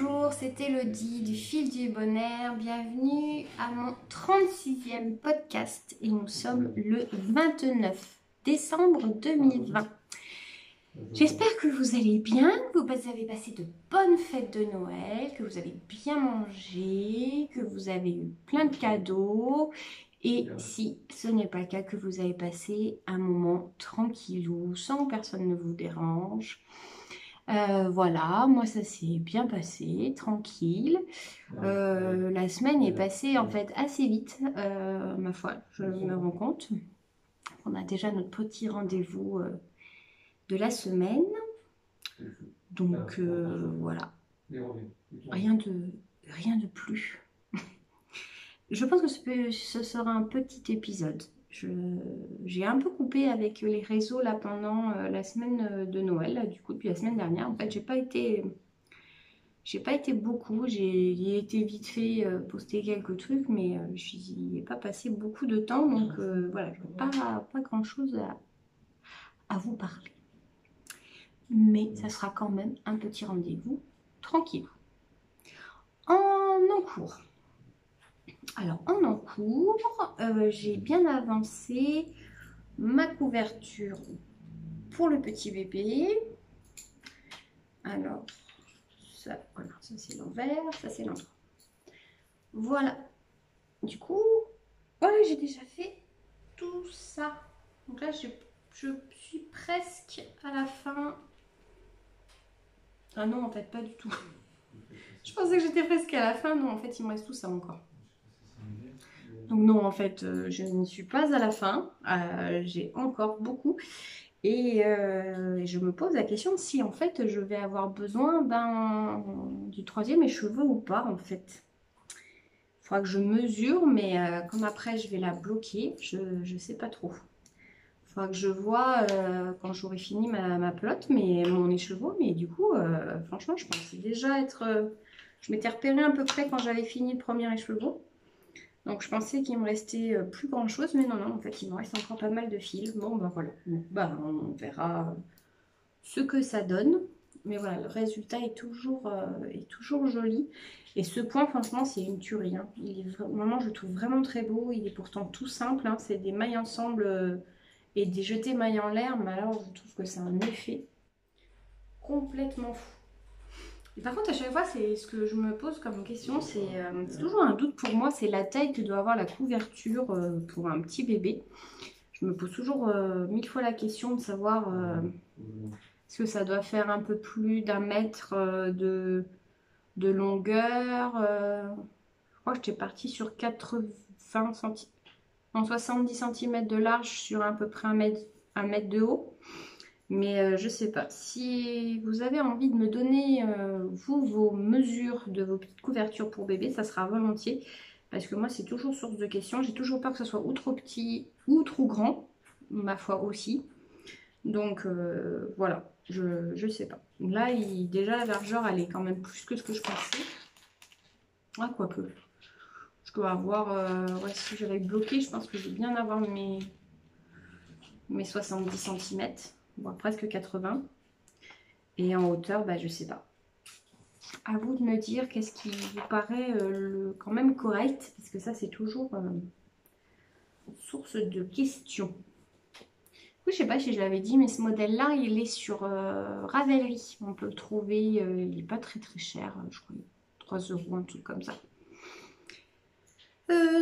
Bonjour, c'est Elodie du Fil du Bonheur. Bienvenue à mon 36e podcast et nous sommes le 29 décembre 2020. J'espère que vous allez bien, que vous avez passé de bonnes fêtes de Noël, que vous avez bien mangé, que vous avez eu plein de cadeaux. Et si ce n'est pas le cas, que vous avez passé un moment tranquillou, sans que personne ne vous dérange. Voilà, moi ça s'est bien passé, tranquille. La semaine est passée en fait assez vite, ma foi, je me rends compte. On a déjà notre petit rendez-vous de la semaine. Donc voilà, rien de plus. Je pense que ce sera un petit épisode. J'ai un peu coupé avec les réseaux là pendant la semaine de Noël, là, du coup depuis la semaine dernière. En fait, j'ai pas été beaucoup. J'ai été vite fait poster quelques trucs, mais je n'y ai pas passé beaucoup de temps. Donc voilà, je n'ai pas grand chose à vous parler. Mais ça sera quand même un petit rendez-vous tranquille. En encours. Alors, en encours, j'ai bien avancé ma couverture pour le petit bébé. Alors, ça, voilà, ça c'est l'envers, ça c'est l'endroit. Voilà. Du coup, voilà, j'ai déjà fait tout ça. Donc là, je suis presque à la fin. Ah non, en fait, pas du tout. Je pensais que j'étais presque à la fin. Non, en fait, il me reste tout ça encore. Donc non, en fait, je ne suis pas à la fin. J'ai encore beaucoup. Et je me pose la question si, en fait, je vais avoir besoin du troisième écheveau ou pas, en fait. Il faudra que je mesure, mais comme après, je vais la bloquer, je ne sais pas trop. Il faudra que je vois quand j'aurai fini ma pelote, mais mon écheveau. Mais du coup, franchement, je pensais déjà être... je m'étais repérée à peu près quand j'avais fini le premier écheveau. Donc je pensais qu'il me restait plus grand chose, mais non, en fait il me reste encore pas mal de fils. Bon ben voilà, on verra ce que ça donne. Mais voilà, le résultat est toujours joli. Et ce point, franchement, c'est une tuerie. Hein. Vraiment, je le trouve vraiment très beau. Il est pourtant tout simple. Hein. C'est des mailles ensemble et des jetés mailles en l'air. Mais alors, je trouve que c'est un effet complètement fou. Et par contre, à chaque fois, c'est ce que je me pose comme question, c'est toujours un doute pour moi, c'est la taille que doit avoir la couverture pour un petit bébé. Je me pose toujours 1000 fois la question de savoir est-ce que ça doit faire un peu plus d'1 mètre de longueur. Je crois que j'étais partie sur 80 cm, en 70 cm de large sur à peu près 1 mètre de haut. Mais je sais pas, si vous avez envie de me donner, vous, vos mesures de vos petites couvertures pour bébé, ça sera volontiers. Parce que moi, c'est toujours source de questions. J'ai toujours peur que ce soit ou trop petit ou trop grand, ma foi aussi. Donc voilà, je sais pas. Là, déjà, la largeur, elle est quand même plus que ce que je pensais. Ah, quoique. Je dois avoir, ouais, si j'avais bloqué, je pense que je vais bien avoir mes 70 cm. Voire presque 80. Et en hauteur, bah, je sais pas. À vous de me dire qu'est-ce qui vous paraît quand même correct, parce que ça, c'est toujours source de questions. Oui, je sais pas si je l'avais dit, mais ce modèle-là, il est sur Ravelry. On peut le trouver, il n'est pas très cher, je crois 3 €, un truc comme ça.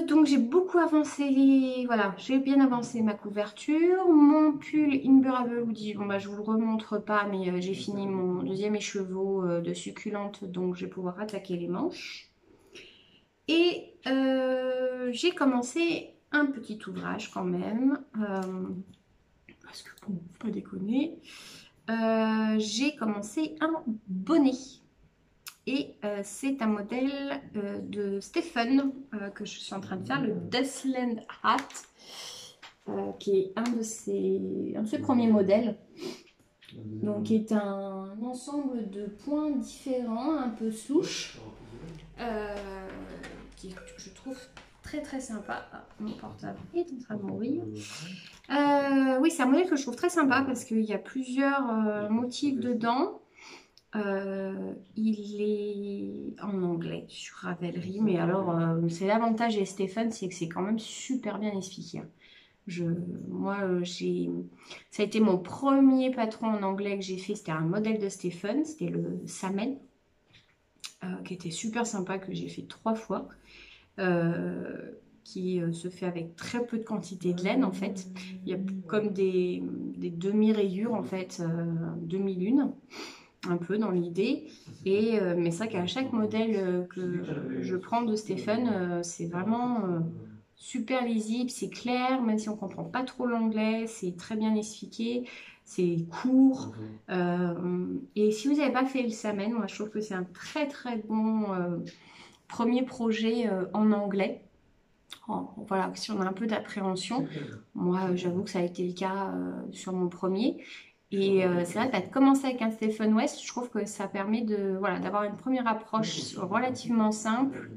Donc j'ai beaucoup avancé, voilà, j'ai bien avancé ma couverture. Mon pull Inburable Hoodie, bon bah je vous le remontre pas, mais j'ai fini mon deuxième écheveau de succulente, donc je vais pouvoir attaquer les manches. Et j'ai commencé un petit ouvrage quand même, parce que bon, faut pas déconner. J'ai commencé un bonnet. Et c'est un modèle de Stephen que je suis en train de faire, le Deathland Hat, qui est un de ses premiers modèles. Donc, qui est un ensemble de points différents, un peu souches, qui je trouve très sympa. Ah, mon portable est en train de mourir. Oui, c'est un modèle que je trouve très sympa parce qu'il y a plusieurs motifs dedans. Il est en anglais sur Ravelry, mais alors c'est l'avantage des Stephen, c'est que c'est quand même super bien expliqué, hein. Je, moi, ça a été mon premier patron en anglais que j'ai fait, c'était un modèle de Stephen, c'était le Samen, qui était super sympa, que j'ai fait 3 fois, qui se fait avec très peu de quantité de laine en fait. Il y a comme des demi-rayures en fait, demi-lunes, un peu dans l'idée. Mais c'est vrai qu'à chaque modèle que je prends de Stephen, c'est vraiment super lisible, c'est clair, même si on comprend pas trop l'anglais, c'est très bien expliqué, c'est court. Et si vous n'avez pas fait le Samen, moi je trouve que c'est un très très bon premier projet en anglais. Voilà, si on a un peu d'appréhension, moi j'avoue que ça a été le cas sur mon premier. C'est vrai que de commencer avec un Stephen West, je trouve que ça permet de, voilà, d'avoir une première approche relativement simple,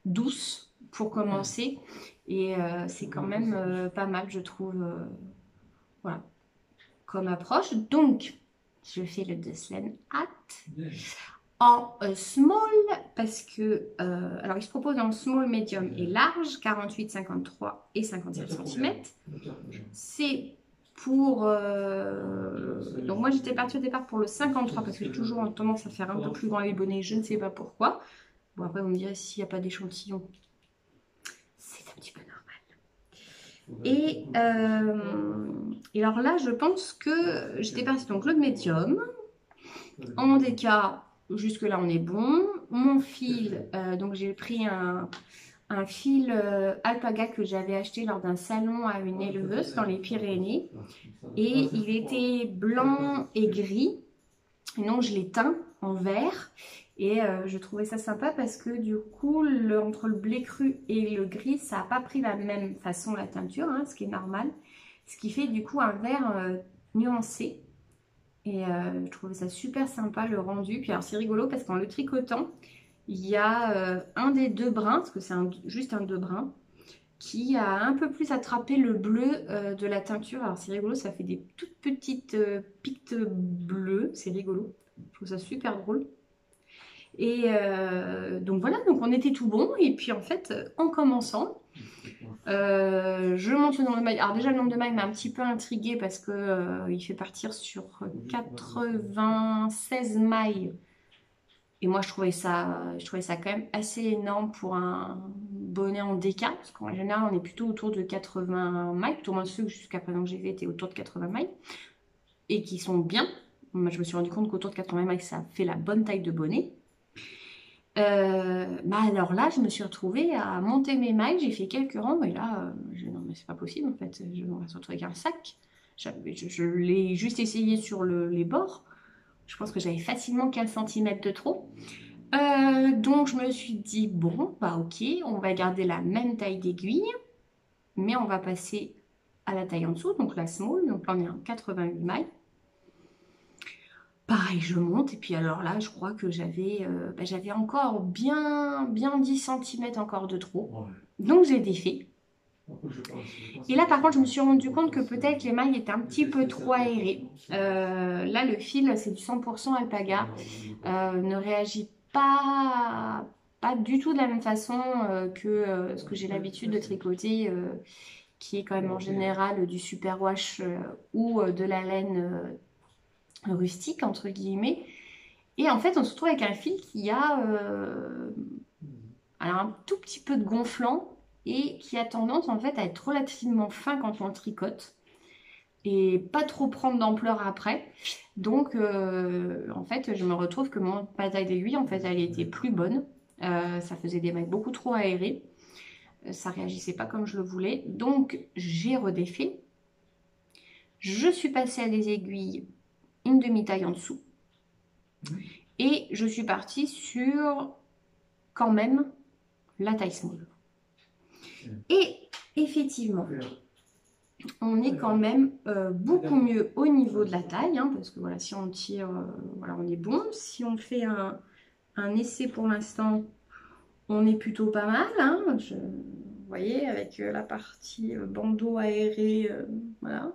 douce pour commencer. C'est quand même pas mal, je trouve, voilà, comme approche. Donc, je fais le Deslen Hat en small parce que, alors il se propose en small, medium et large, 48, 53 et 57 cm. C'est pour... donc moi j'étais partie au départ pour le 53 parce que j'ai toujours tendance à faire un peu plus grand les bonnets, je ne sais pas pourquoi. Bon après vous me direz s'il n'y a pas d'échantillon, c'est un petit peu normal. Et alors là je pense que j'étais partie donc le médium, en déca, jusque là on est bon. Mon fil, donc j'ai pris un fil alpaga que j'avais acheté lors d'un salon à une éleveuse dans les Pyrénées. Et il était blanc et gris. Et donc je l'ai teint en vert. Et je trouvais ça sympa parce que du coup, entre le blé cru et le gris, ça n'a pas pris la même façon la teinture, hein, ce qui est normal. Ce qui fait du coup un vert nuancé. Et je trouvais ça super sympa le rendu. Puis alors c'est rigolo parce qu'en le tricotant, il y a un des deux brins, parce que c'est juste un deux brins, qui a un peu plus attrapé le bleu de la teinture. Alors c'est rigolo, ça fait des toutes petites piques bleues, c'est rigolo. Je trouve ça super drôle. Donc voilà, donc on était tout bon. Et puis en fait, en commençant, je monte le nombre de mailles. Alors déjà le nombre de mailles m'a un petit peu intriguée parce que il fait partir sur 96 mailles. Et moi, je trouvais ça quand même assez énorme pour un bonnet en déca, parce qu'en général, on est plutôt autour de 80 mailles, tout au moins ceux jusqu'à présent que j'ai fait étaient autour de 80 mailles, et qui sont bien. Moi, je me suis rendu compte qu'autour de 80 mailles, ça fait la bonne taille de bonnet. Bah alors là, je me suis retrouvée à monter mes mailles, j'ai fait quelques rangs, et là, non mais c'est pas possible en fait, je me retrouve avec un sac. Je l'ai juste essayé sur les bords, je pense que j'avais facilement 15 cm de trop. Donc je me suis dit, bon, bah ok, on va garder la même taille d'aiguille, mais on va passer à la taille en dessous, donc la small, donc là on est en 88 mailles. Pareil, je monte, et puis alors là, je crois que j'avais encore bien 10 cm encore de trop. Donc j'ai défait. Et là, par contre, je me suis rendu compte que peut-être les mailles étaient un petit peu trop aérées. Là, le fil, c'est du 100% alpaga. Ne réagit pas du tout de la même façon que ce que j'ai l'habitude de tricoter, qui est quand même en général du superwash ou de la laine rustique, entre guillemets. Et en fait, on se retrouve avec un fil qui a alors un tout petit peu de gonflant et qui a tendance en fait à être relativement fin quand on le tricote et pas trop prendre d'ampleur après. Donc en fait je me retrouve que mon taille d'aiguille en fait elle était plus bonne. Ça faisait des mailles beaucoup trop aérées. Ça réagissait pas comme je le voulais. Donc j'ai redéfait. Je suis passée à des aiguilles une demi-taille en dessous. Et je suis partie sur quand même la taille small. Et effectivement, on est quand même beaucoup mieux au niveau de la taille, hein, parce que voilà, si on tire, voilà, on est bon. Si on fait un essai pour l'instant, on est plutôt pas mal, hein, vous voyez, avec la partie bandeau aéré, voilà.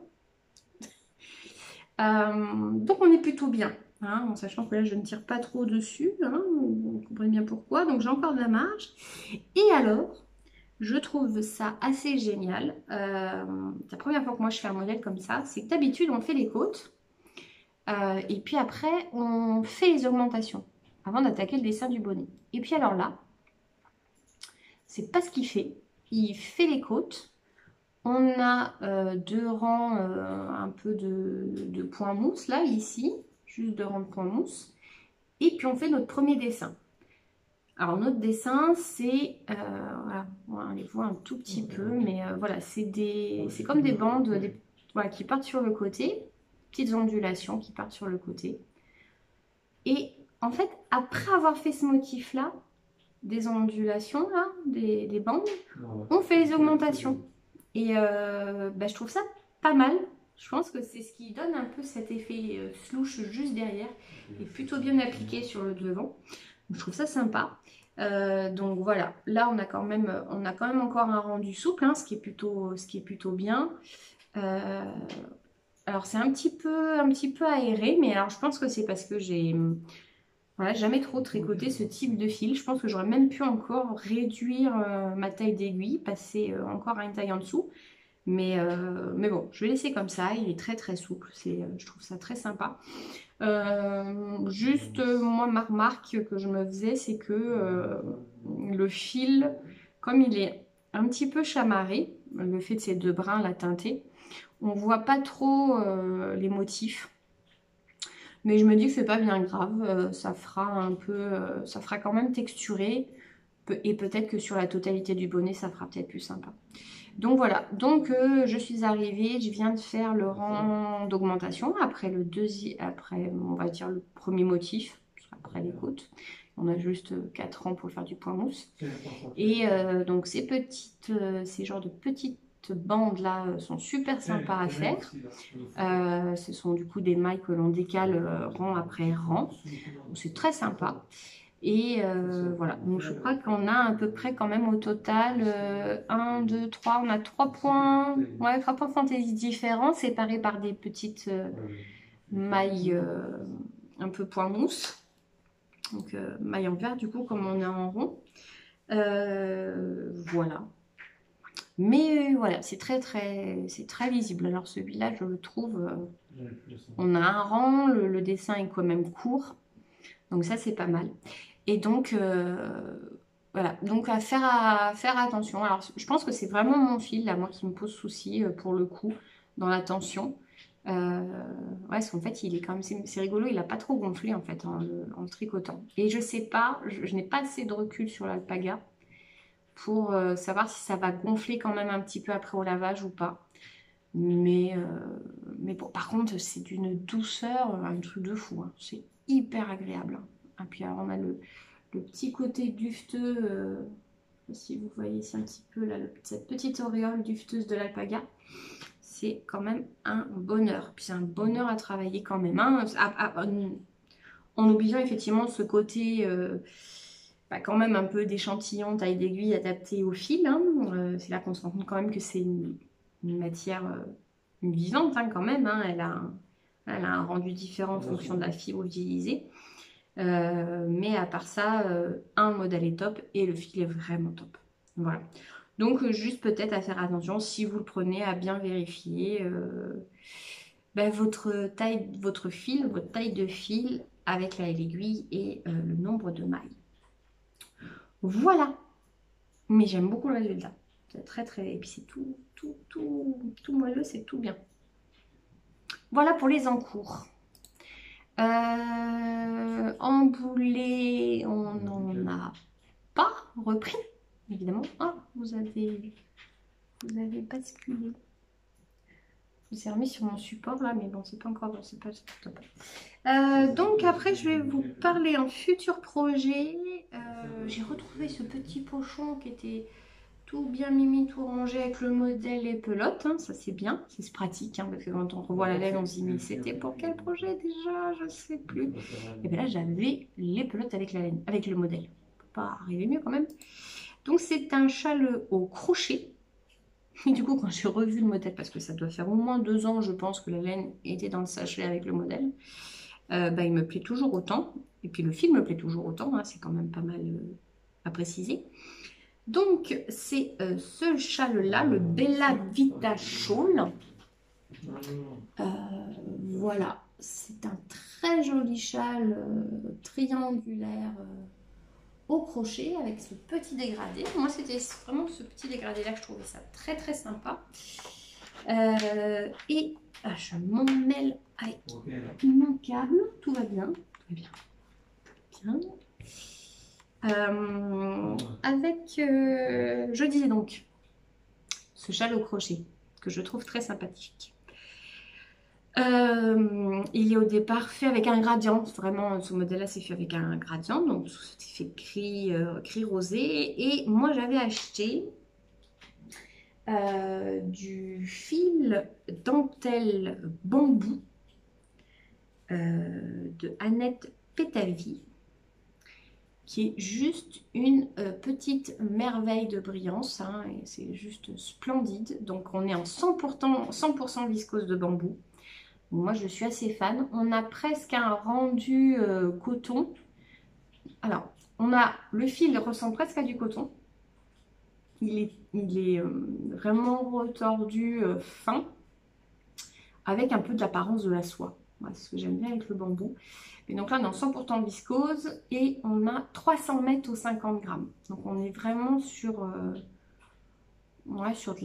Donc on est plutôt bien. hein, en sachant que là je ne tire pas trop dessus, hein, vous comprenez bien pourquoi, donc j'ai encore de la marge. Et alors, je trouve ça assez génial. La première fois que moi je fais un modèle comme ça, c'est que d'habitude on fait les côtes, et puis après on fait les augmentations, avant d'attaquer le dessin du bonnet. Et puis alors là, c'est pas ce qu'il fait, il fait les côtes. On a deux rangs un peu de points mousse, là, ici, juste deux rangs de points mousse. Et puis on fait notre premier dessin. Alors notre dessin, c'est, voilà, on les voit un tout petit peu, mais voilà, c'est comme des bandes voilà, qui partent sur le côté, petites ondulations qui partent sur le côté. Et en fait, après avoir fait ce motif-là, des ondulations, là, des bandes, on fait les augmentations. Et bah, je trouve ça pas mal. Je pense que c'est ce qui donne un peu cet effet slouche juste derrière et plutôt bien appliqué sur le devant. Donc, je trouve ça sympa. Donc voilà, là on a quand même encore un rendu souple, hein, ce qui est plutôt bien. Alors c'est un petit peu aéré, mais alors je pense que c'est parce que j'ai voilà, jamais trop tricoté ce type de fil. Je pense que j'aurais même pu encore réduire ma taille d'aiguille, passer encore à une taille en dessous. Mais bon, je vais laisser comme ça, il est très très souple, je trouve ça très sympa. Juste, moi, ma remarque que je me faisais, c'est que le fil, comme il est un petit peu chamarré, le fait de ces deux brins là teintés, on voit pas trop les motifs. Mais je me dis que c'est pas bien grave, ça fera ça fera quand même texturé. Et peut-être que sur la totalité du bonnet, ça fera peut-être plus sympa. Donc voilà, donc je suis arrivée, je viens de faire le rang d'augmentation après on va dire le premier motif, après les côtes. On a juste 4 rangs pour faire du point mousse. Et donc ces genres de petites bandes là sont super sympas à faire. Ce sont du coup des mailles que l'on décale rang après rang. C'est très sympa. Et voilà, donc je crois qu'on a à peu près quand même au total 1, 2, 3, on a 3 points, ouais, 3 points fantaisie différents, séparés par des petites mailles un peu point mousse. Donc maille en vert du coup comme on est en rond. Voilà. Mais voilà, c'est très visible. Alors celui-là, je le trouve, on a un rang, le dessin est quand même court. Donc ça, c'est pas mal. Et donc, voilà. Donc à faire attention. Alors, je pense que c'est vraiment mon fil, là, moi, qui me pose souci, pour le coup, dans la tension. Ouais, parce qu'en fait, il est quand même... C'est rigolo, il n'a pas trop gonflé, en fait, en le tricotant. Et je sais pas, je n'ai pas assez de recul sur l'alpaga pour savoir si ça va gonfler quand même un petit peu après au lavage ou pas. Mais bon, par contre, c'est d'une douceur, un truc de fou, hein. C'est hyper agréable, hein. Et puis alors, on a le petit côté dufteux, si vous voyez ici un petit peu là, cette petite auréole dufteuse de l'alpaga. C'est quand même un bonheur. Puis c'est un bonheur à travailler quand même, hein. En oubliant effectivement ce côté quand même un peu d'échantillon, taille d'aiguille adapté au fil, hein. C'est là qu'on se rend compte quand même que c'est une matière vivante, hein, quand même, hein. Elle a un rendu différent en fonction de la fibre utilisée. Mais à part ça, un modèle est top et le fil est vraiment top. Voilà. Donc juste peut-être à faire attention si vous le prenez, à bien vérifier votre taille de fil avec l'aiguille et le nombre de mailles. Voilà. Mais j'aime beaucoup le résultat. C'est très. Et puis c'est tout moelleux, c'est tout bien. Voilà pour les encours. Emboulé, on n'en a pas repris, évidemment. Ah, vous avez basculé. Je vous ai remis sur mon support là, mais bon, c'est pas encore, c'est pas top. Donc après, je vais vous parler en futur projet. J'ai retrouvé ce petit pochon qui était tout bien mimi, tout rangé avec le modèle et pelote, hein. Ça c'est bien, c'est pratique, hein, parce que quand on revoit la laine, on se dit mais c'était pour quel projet déjà, je sais plus. Et bien là j'avais les pelotes avec la laine, avec le modèle. Pas arriver mieux quand même. Donc c'est un châle au crochet. Et du coup quand j'ai revu le modèle, parce que ça doit faire au moins 2 ans je pense que la laine était dans le sachet avec le modèle, bah, il me plaît toujours autant. Et puis le film me plaît toujours autant, hein, c'est quand même pas mal à préciser. Donc c'est ce châle-là, le Bella Vita Shawl. Voilà, c'est un très joli châle triangulaire au crochet avec ce petit dégradé. Moi, c'était vraiment ce petit dégradé-là que je trouvais ça très très sympa. Et je m'en mêle avec mon câble. Tout va bien. Tout va bien. Bien. Je disais donc, ce châle au crochet que je trouve très sympathique. Il est au départ fait avec un gradient, vraiment ce modèle-là c'est fait avec un gradient, donc c'est fait gris rosé. Et moi j'avais acheté du fil dentelle bambou de Annette Pétavi, qui est juste une petite merveille de brillance, hein, et c'est juste splendide. Donc on est en 100% viscose de bambou. Moi, je suis assez fan. On a presque un rendu coton. Alors, le fil ressemble presque à du coton. Il est vraiment retordu, fin, avec un peu de l'apparence de la soie. Voilà, c'est ce que j'aime bien avec le bambou. Et donc là, on est en 100% viscose et on a 300 mètres aux 50 grammes. Donc, on est vraiment sur, sur de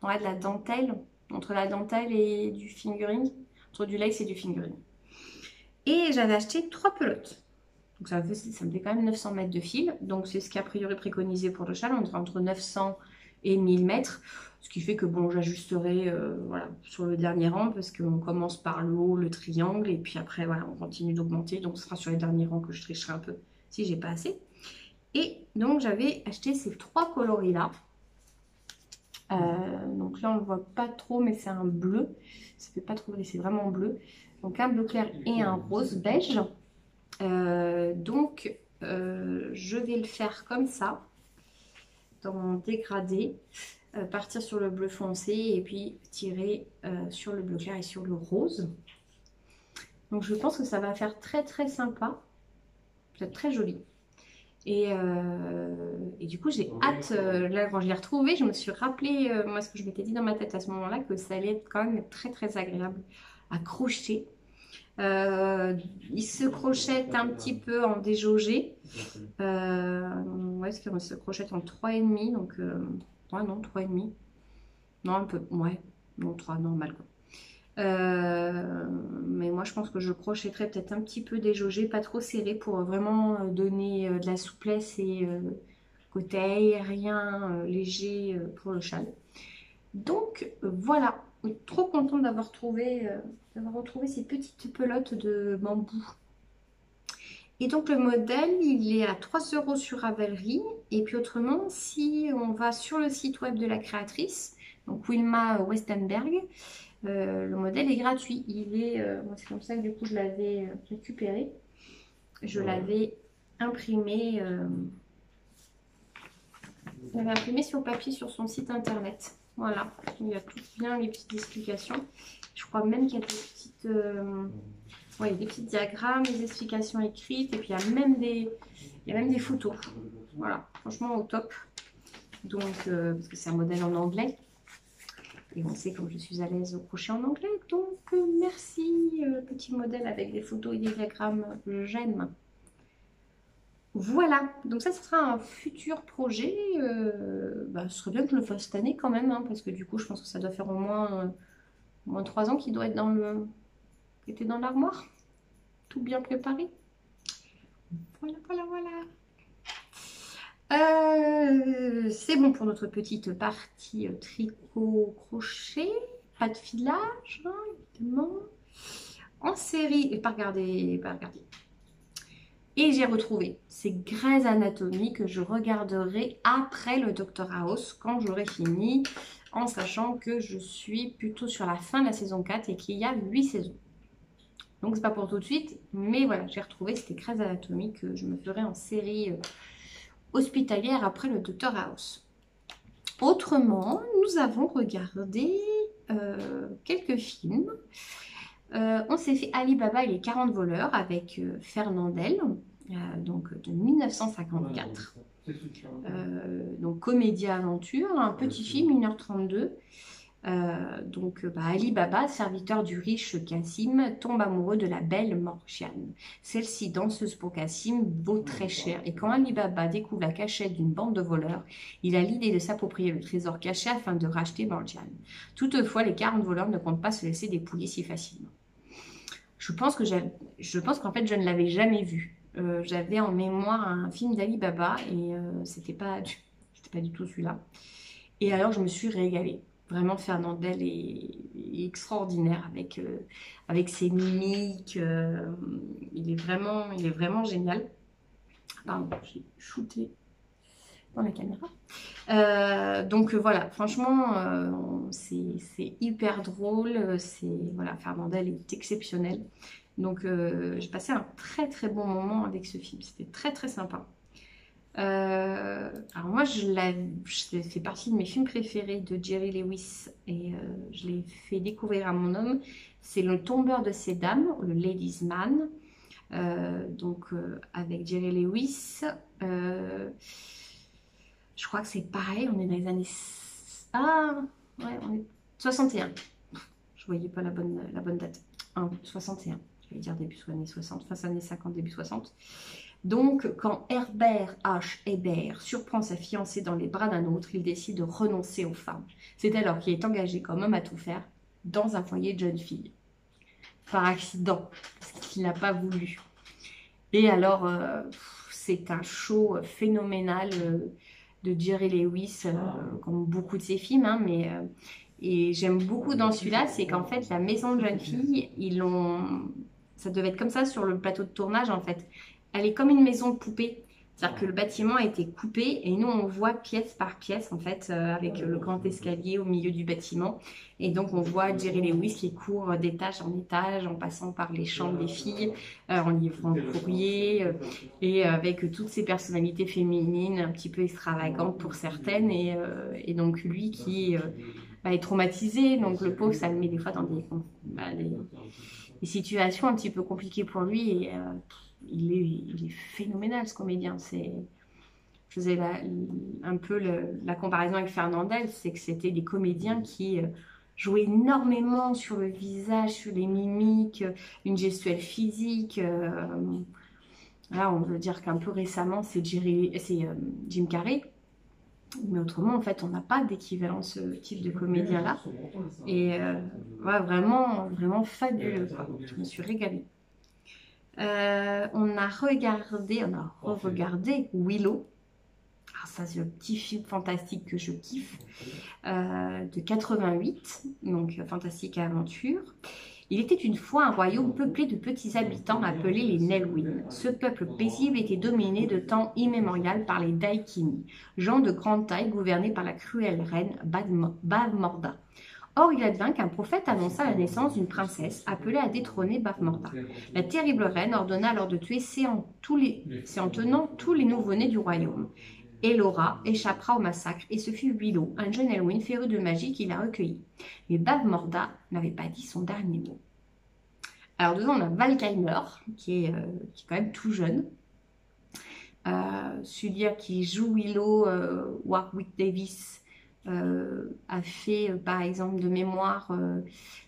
la dentelle. Entre la dentelle et du fingering, entre du lace et du fingering. Et j'avais acheté 3 pelotes. Donc ça me fait quand même 900 mètres de fil. Donc c'est ce qui a priori préconisé pour le châle, entre 900 et 1000 mètres. Ce qui fait que bon, j'ajusterai voilà, sur le dernier rang parce qu'on commence par le haut, le triangle. Et puis après, voilà, on continue d'augmenter. Donc ce sera sur les derniers rangs que je tricherai un peu si j'ai pas assez. Et donc j'avais acheté ces 3 coloris-là. Donc là on ne le voit pas trop, mais c'est un bleu, ça fait pas trop bleu, c'est vraiment bleu. Donc un bleu clair et un rose beige. Je vais le faire comme ça dans mon dégradé, partir sur le bleu foncé et puis tirer sur le bleu clair et sur le rose. Donc je pense que ça va faire très très sympa, ça va être très joli. Et du coup, j'ai hâte, là, quand je l'ai retrouvé, je me suis rappelé, moi, ce que je m'étais dit dans ma tête à ce moment-là, que ça allait être quand même très, très agréable à crocheter. Il se crochette un petit peu en déjaugé. Ouais, parce qu'on se crochette en 3,5, donc, ouais, non, 3,5. Non, un peu, ouais, non, 3, normal, quoi. Mais moi je pense que je crochetterai peut-être un petit peu déjaugé, pas trop serré pour vraiment donner de la souplesse et côté aérien léger pour le châle. Donc voilà, trop contente d'avoir retrouvé ces petites pelotes de bambou. Et donc le modèle il est à 3 € sur Ravelry. Et puis autrement, si on va sur le site web de la créatrice, donc Wilma Westenberg, le modèle est gratuit. C'est comme ça que du coup je l'avais récupéré. Je l'avais imprimé. Sur papier sur son site internet. Voilà. Il y a tout bien les petites explications. Je crois même qu'il y a des petits diagrammes, des explications écrites. Et puis il y a même des photos. Voilà. Franchement au top. Donc, parce que c'est un modèle en anglais. Et on sait comme je suis à l'aise au crochet en anglais. Donc, merci, petit modèle avec des photos et des diagrammes, j'aime. Voilà, donc ça, ce sera un futur projet. Ce serait bien que je le fasse cette année quand même, hein, parce que du coup, je pense que ça doit faire au moins 3 ans qu'il doit être était dans l'armoire. Tout bien préparé. Voilà, voilà, voilà. C'est bon pour notre petite partie tricot crochet, pas de filage, hein, évidemment, en série, et pas regarder. Et j'ai retrouvé ces Grey's Anatomy que je regarderai après le Dr House quand j'aurai fini, en sachant que je suis plutôt sur la fin de la saison 4 et qu'il y a 8 saisons. Donc c'est pas pour tout de suite, mais voilà, j'ai retrouvé ces Grey's Anatomy que je me ferai en série hospitalière après le Dr House. Autrement, nous avons regardé quelques films. On s'est fait Ali Baba et les 40 voleurs avec Fernandel, donc de 1954. Donc comédie aventure, un petit film, 1h32. Ali Baba, serviteur du riche Cassim, tombe amoureux de la belle Morgiane. Celle-ci, danseuse pour Cassim, vaut très cher. Et quand Ali Baba découvre la cachette d'une bande de voleurs, il a l'idée de s'approprier le trésor caché afin de racheter Morgiane. Toutefois, les 40 voleurs ne comptent pas se laisser dépouiller si facilement. Je pense qu'en fait, je ne l'avais jamais vu. J'avais en mémoire un film d'Ali Baba et c'était pas du tout celui-là. Et alors, je me suis régalée. Vraiment, Fernandel est extraordinaire avec ses mimiques. Il est vraiment génial. Pardon, j'ai shooté dans la caméra. Voilà, franchement, c'est hyper drôle. Voilà, Fernandel est exceptionnel. Donc, j'ai passé un très très bon moment avec ce film. C'était très très sympa. Alors moi, je fait partie de mes films préférés de Jerry Lewis et je l'ai fait découvrir à mon homme. C'est Le Tombeur de ces dames, le Ladies Man, avec Jerry Lewis. Je crois que c'est pareil, on est dans les années... Ah, ouais, on est 61. Je voyais pas la bonne date. 61, je vais dire début années 60, fin années 50, début 60. Donc, quand Herbert H. Hébert surprend sa fiancée dans les bras d'un autre, il décide de renoncer aux femmes. C'est alors qu'il est engagé comme homme à tout faire dans un foyer de jeunes filles. Par accident, parce qu'il n'a pas voulu. Et alors, c'est un show phénoménal de Jerry Lewis, comme beaucoup de ses films, hein, et j'aime beaucoup dans celui-là, c'est qu'en fait, la maison de jeunes filles, ça devait être comme ça sur le plateau de tournage, en fait. Elle est comme une maison de poupée. C'est-à-dire que le bâtiment a été coupé et nous, on voit pièce par pièce, en fait, avec le grand escalier au milieu du bâtiment. Et donc, on voit Jerry Lewis qui court d'étage en étage en passant par les chambres des filles, en livrant le courrier, et avec toutes ces personnalités féminines un petit peu extravagantes pour certaines. Et donc, lui qui est traumatisé, donc le pauvre, ça le met des fois dans des situations un petit peu compliquées pour lui. Et il est phénoménal, ce comédien. Je faisais un peu la comparaison avec Fernandel, c'est que c'était des comédiens qui jouaient énormément sur le visage, sur les mimiques, une gestuelle physique. Là, on veut dire qu'un peu récemment, c'est Jim Carrey. Mais autrement, en fait, on n'a pas d'équivalent ce type de comédien-là. Et ouais, vraiment, vraiment fabuleux, quoi. Je me suis régalée. On a re-regardé Willow. Alors ça, c'est le petit film fantastique que je kiffe, de 88, donc fantastique aventure. Il était une fois un royaume peuplé de petits habitants appelés les Nelwyn. Ce peuple paisible était dominé de temps immémorial par les Daikini, gens de grande taille gouvernés par la cruelle reine Bavmorda. Or, il advint qu'un prophète annonça la naissance d'une princesse appelée à détrôner Bavmorda. La terrible reine ordonna alors de tuer séant tenant tous les nouveau-nés du royaume. Elora échappera au massacre et ce fut Willow, un jeune Elwyn féru de magie, qui l'a recueilli. Mais Bavmorda n'avait pas dit son dernier mot. Alors dedans, on a Val Kilmer, qui est quand même tout jeune. Celui qui joue Willow, Warwick Davis, a fait par exemple de mémoire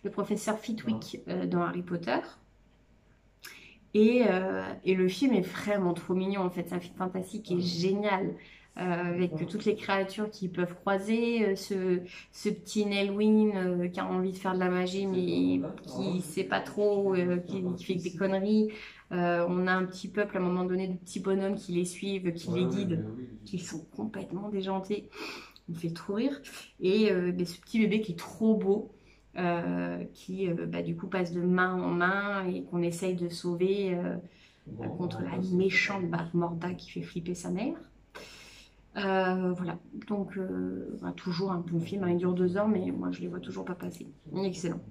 le professeur Flitwick dans Harry Potter. Et le film est vraiment trop mignon, en fait. C'est un film fantastique qui est génial, avec toutes les créatures qui peuvent croiser, ce petit Nelwyn qui a envie de faire de la magie mais qui sait pas trop, qui fait des conneries. On a un petit peuple à un moment donné de petits bonhommes qui les suivent, qui les guident, qui sont complètement déjantés. Il me fait trop rire. Et ce petit bébé qui est trop beau, qui du coup passe de main en main et qu'on essaye de sauver contre la méchante Bavmorda qui fait flipper sa mère. Voilà, donc toujours un bon film, hein. Il dure 2 heures, mais moi je les vois toujours pas passer. Excellent.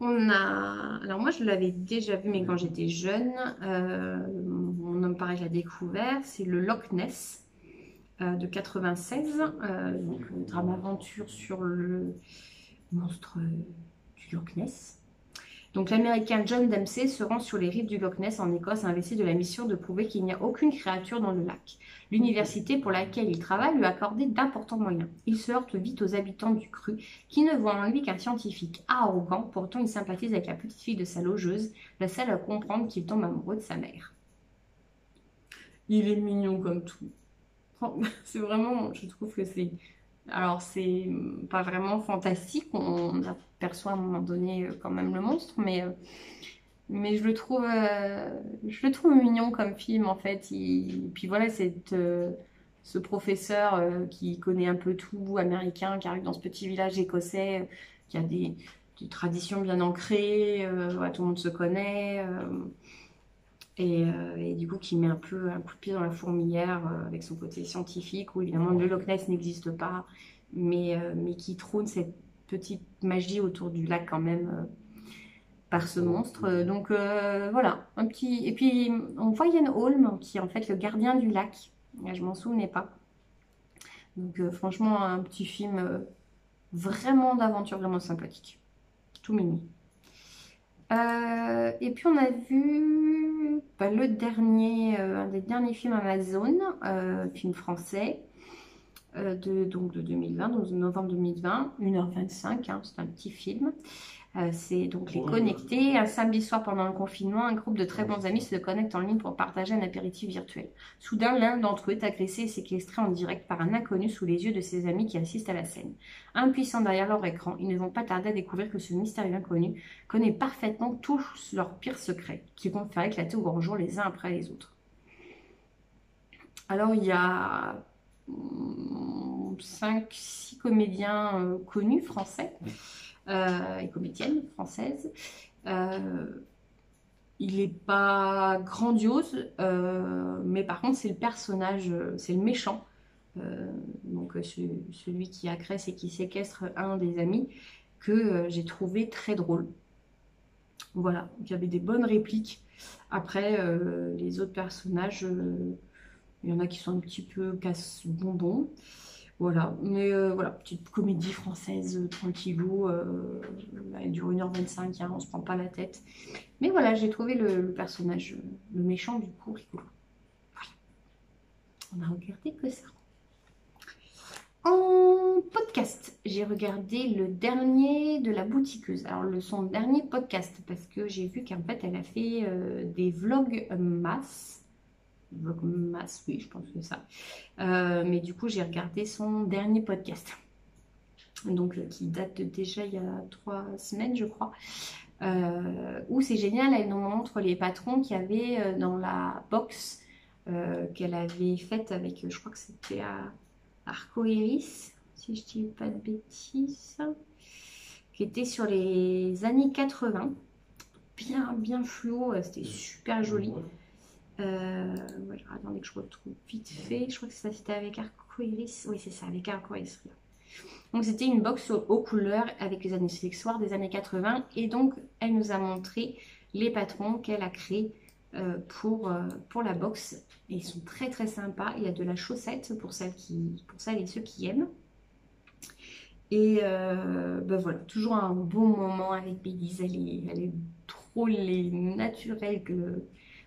Alors moi je l'avais déjà vu, mais quand j'étais jeune, mon homme pareil l'a découvert, c'est le Loch Ness de 96, donc drame aventure sur le monstre du Loch Ness. Donc l'Américain John Dempsey se rend sur les rives du Loch Ness en Écosse, investi de la mission de prouver qu'il n'y a aucune créature dans le lac. L'université pour laquelle il travaille lui a accordé d'importants moyens. Il se heurte vite aux habitants du cru, qui ne voient en lui qu'un scientifique arrogant. Pourtant, il sympathise avec la petite fille de sa logeuse, la seule à comprendre qu'il tombe amoureux de sa mère. Il est mignon comme tout. C'est vraiment, je trouve que c'est... Alors, c'est pas vraiment fantastique, on aperçoit à un moment donné quand même le monstre, mais je le trouve mignon comme film en fait. Puis voilà, ce professeur qui connaît un peu tout, américain, qui arrive dans ce petit village écossais, qui a des traditions bien ancrées, voilà, tout le monde se connaît. Et du coup, qui met un peu un coup de pied dans la fourmilière avec son côté scientifique, où évidemment le Loch Ness n'existe pas, mais qui trône cette petite magie autour du lac quand même par ce monstre. Donc voilà, un petit... Et puis on voit Ian Holm, qui est en fait le gardien du lac. Je m'en souvenais pas. Donc franchement, un petit film vraiment d'aventure, vraiment sympathique. Tout mignon. Et puis on a vu le dernier, un des derniers films Amazon, film français, donc de 2020, donc de novembre 2020, 1h25, hein, c'est un petit film. C'est donc Les Connectés. Un samedi soir pendant le confinement, un groupe de très bons amis se connecte en ligne pour partager un apéritif virtuel. Soudain, l'un d'entre eux est agressé et séquestré en direct par un inconnu sous les yeux de ses amis qui assistent à la scène. Impuissants derrière leur écran, ils ne vont pas tarder à découvrir que ce mystérieux inconnu connaît parfaitement tous leurs pires secrets, qui vont faire éclater au grand jour les uns après les autres. Alors, il y a 5-6 comédiens connus français. Et comédienne française. Il n'est pas grandiose, mais par contre, c'est le personnage, c'est le méchant. Donc, celui qui agresse et qui séquestre un des amis, que j'ai trouvé très drôle. Voilà, il y avait des bonnes répliques. Après, les autres personnages, il y en a qui sont un petit peu casse-bonbons. Voilà, mais voilà, petite comédie française tranquillou, elle dure 1h25, hein, on se prend pas la tête. Mais voilà, j'ai trouvé le personnage, le méchant du coup, rigolo. Voilà, on a regardé que ça. En podcast, j'ai regardé le dernier de la boutiqueuse. Alors, son dernier podcast, parce que j'ai vu qu'en fait, elle a fait des vlogs masse. Vlogmas, oui, je pense que ça. Mais du coup, j'ai regardé son dernier podcast. Donc, qui date déjà il y a 3 semaines, je crois. Où c'est génial, elle nous montre les patrons qu'il y avait dans la box qu'elle avait faite avec, je crois que c'était à Arcoiris, si je dis pas de bêtises, qui était sur les années 80. Bien fluo, c'était super joli. Voilà, attendez que je retrouve vite fait. Je crois que ça c'était avec Arcoiris. Oui, c'est ça, avec Arcoiris. Donc c'était une box aux couleurs avec les accessoires des années 80. Et donc elle nous a montré les patrons qu'elle a créés pour la box. Et ils sont très très sympas. Il y a de la chaussette pour celles et ceux qui aiment. Et voilà, toujours un bon moment avec Bélise. Elle est drôle et naturelle que...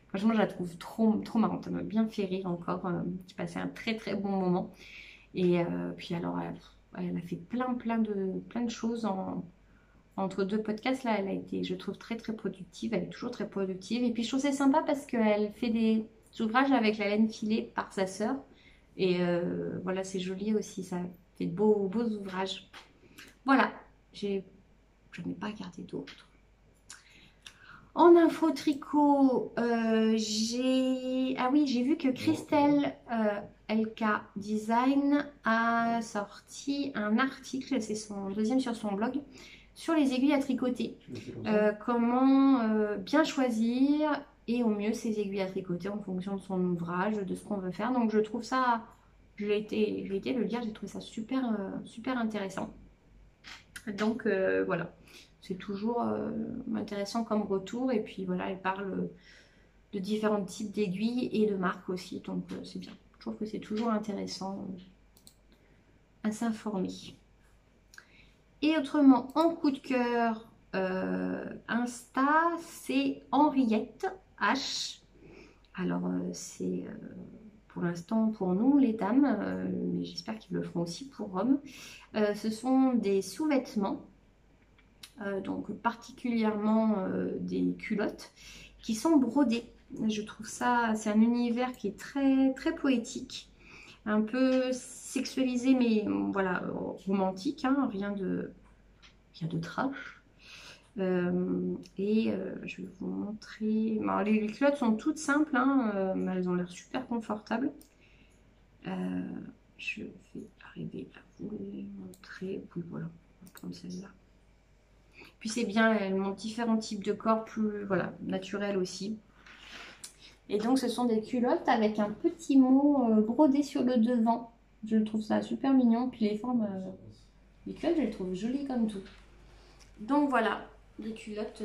Franchement, je la trouve trop marrante. Elle m'a bien fait rire encore. J'ai passé un très très bon moment. Et puis alors, elle a fait plein de choses entre 2 podcasts. Là, elle a été, je trouve, très très productive. Elle est toujours très productive. Et puis, je trouve c'est sympa parce qu'elle fait des ouvrages avec la laine filée par sa sœur. Et voilà, c'est joli aussi. Ça fait de beaux ouvrages. Voilà, je n'ai pas regardé d'autres. En info tricot, j'ai vu que Christelle LK Design a sorti un article, c'est son deuxième sur son blog, sur les aiguilles à tricoter. Comment bien choisir et au mieux ses aiguilles à tricoter en fonction de son ouvrage, de ce qu'on veut faire. Donc je trouve ça, je l'ai été le lire, j'ai trouvé ça super intéressant. Donc voilà. C'est toujours intéressant comme retour. Et puis voilà, elle parle de différents types d'aiguilles et de marques aussi. Donc c'est bien. Je trouve que c'est toujours intéressant à s'informer. Et autrement, en coup de cœur, Insta, c'est Henriette H. Alors, c'est pour l'instant pour nous, les dames, mais j'espère qu'ils le feront aussi pour hommes. Ce sont des sous-vêtements, donc particulièrement des culottes, qui sont brodées. Je trouve ça, c'est un univers qui est très, très poétique, un peu sexualisé, mais voilà, romantique, hein, rien de trash. Je vais vous montrer. Alors, les culottes sont toutes simples, hein, mais elles ont l'air super confortables. Je vais arriver à vous les montrer. Oui, voilà, on va prendre celle-là. Puis c'est bien, elles montrent différents types de corps, plus voilà, naturels aussi. Et donc ce sont des culottes avec un petit mot brodé sur le devant. Je trouve ça super mignon. Puis les formes, les culottes, je les trouve jolies comme tout. Donc voilà, des culottes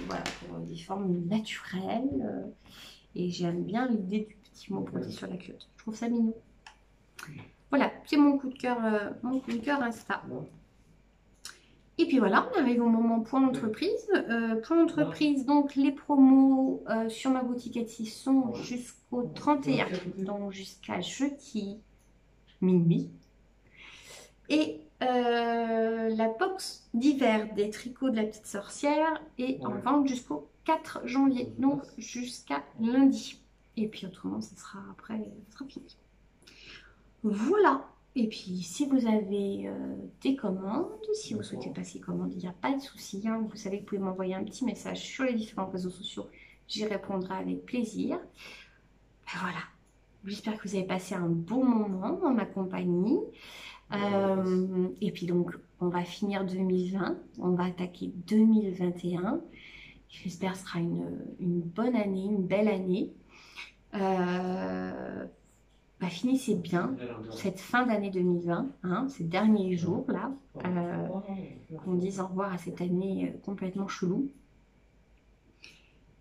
voilà, pour des formes naturelles. Et j'aime bien l'idée du petit mot brodé sur la culotte. Je trouve ça mignon. Voilà, c'est mon coup de cœur Insta. Et puis voilà, on arrive au moment point entreprise. Point entreprise, donc les promos sur ma boutique Etsy sont jusqu'au 31, donc jusqu'à jeudi minuit. Et la box d'hiver des tricots de la petite sorcière est en vente jusqu'au 4 janvier, donc jusqu'à lundi. Et puis autrement, ça sera après, ça sera fini. Voilà. Et puis, si vous avez des commandes, si vous souhaitez passer commande, il n'y a pas de souci. Hein. Vous savez que vous pouvez m'envoyer un petit message sur les différents réseaux sociaux. J'y répondrai avec plaisir. Ben voilà. J'espère que vous avez passé un bon moment en ma compagnie. Et puis donc, on va finir 2020. On va attaquer 2021. J'espère que ce sera une bonne année, une belle année. Finissez bien cette fin d'année 2020, hein, ces derniers jours là, qu'on dise au revoir à cette année complètement chelou.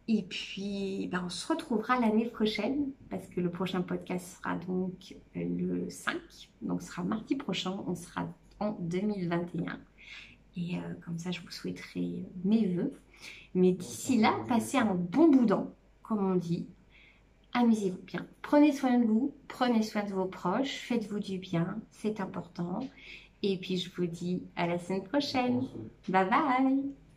Et puis on se retrouvera l'année prochaine parce que le prochain podcast sera donc le 5, donc ce sera mardi prochain, on sera en 2021. Et comme ça je vous souhaiterai mes vœux. Mais d'ici là, passez un bon boudin, comme on dit. Amusez-vous bien, prenez soin de vous, prenez soin de vos proches, faites-vous du bien, c'est important. Et puis je vous dis à la semaine prochaine. Bye bye!